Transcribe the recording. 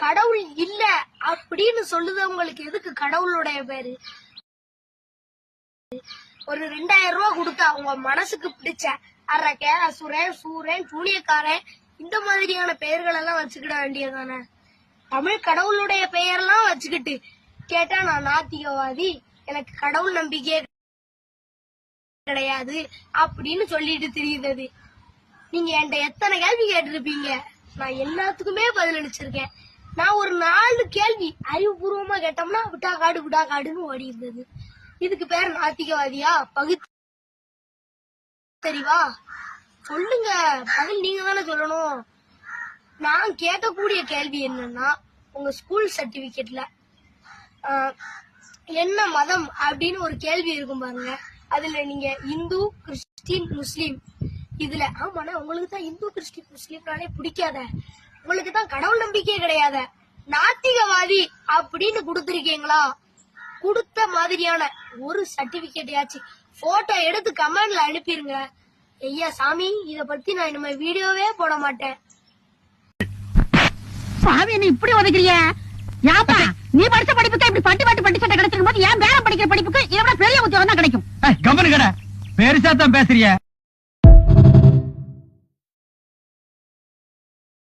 கடவுள் இல்ல அப்படின்னு சொல்லுதவங்களுக்கு எதுக்கு கடவுளுடைய பேரு? ஒரு 2000 ரூபாய் கொடுத்தா உங்க மனசுக்கு பிடிச்ச அரக்க, அசுரன், சூரன், சூனியக்காரன் இந்த மாதிரியான பெயர்கள் எல்லாம் வச்சுக்கிட வேண்டியதானே? தமிழ் கடவுளுடைய பெயர்லாம் வச்சுக்கிட்டு கேட்டா நான் நாத்திகவாதி, எனக்கு கடவுள் நம்பிக்கையே கிடையாது அப்படின்னு சொல்லிட்டு தெரியுது. நீங்க என்கிட்ட எத்தனை கேள்வி கேட்டிருப்பீங்க, நான் எல்லாத்துக்குமே பதில் அளிச்சிருக்கேன். நான் ஒரு 4 கேள்வி அறிவுபூர்வமா கேட்டோம்னா விட்டா காடுன்னு ஓடி இருந்தது. இதுக்கு பேர் நாத்திகவாதியா? பகுத்தறிவா? சொல்லுங்க, பதில் நீங்க தானே சொல்லணும். நான் கேட்கக்கூடிய கேள்வி என்னன்னா, உங்க ஸ்கூல் சர்டிபிகேட்ல என்ன மதம் அப்படின்னு ஒரு கேள்வி இருக்கும் பாருங்க. அதுல நீங்க இந்து, கிறிஸ்டின், முஸ்லீம் இதுல ஆமாண்ணா உங்களுக்கு தான் இந்து, கிறிஸ்டின், முஸ்லீம்னாலே பிடிக்காத, உங்களுக்கு தான் கடவுள் நம்பிக்கையே கிடையாத, நாத்திகவாதி அப்படின்னு கொடுத்திருக்கீங்களா? கொடுத்த மாதிரியான ஒரு சர்டிபிகேட்யாச்சு போட்டோ எடுத்து கமெண்ட்ல அனுப்பிருங்க. ஐயா சாமி, இத பத்தி நான் இனிமே வீடியோவே போட மாட்டேன். சாமி நீ இப்படி உதைக்கிறிய? யாப்பா நீ படிச்ச படிப்புக்கு இப்படி பட்டி சட்டை கிடைச்சிருக்கும் போது ஏன் வேற படிக்கிற படிப்புக்கு இதை விட பெரிய உத்தியோகம் தான் கிடைக்கும். கம்பெனி கடை பெருசா தான் பேசுறிய.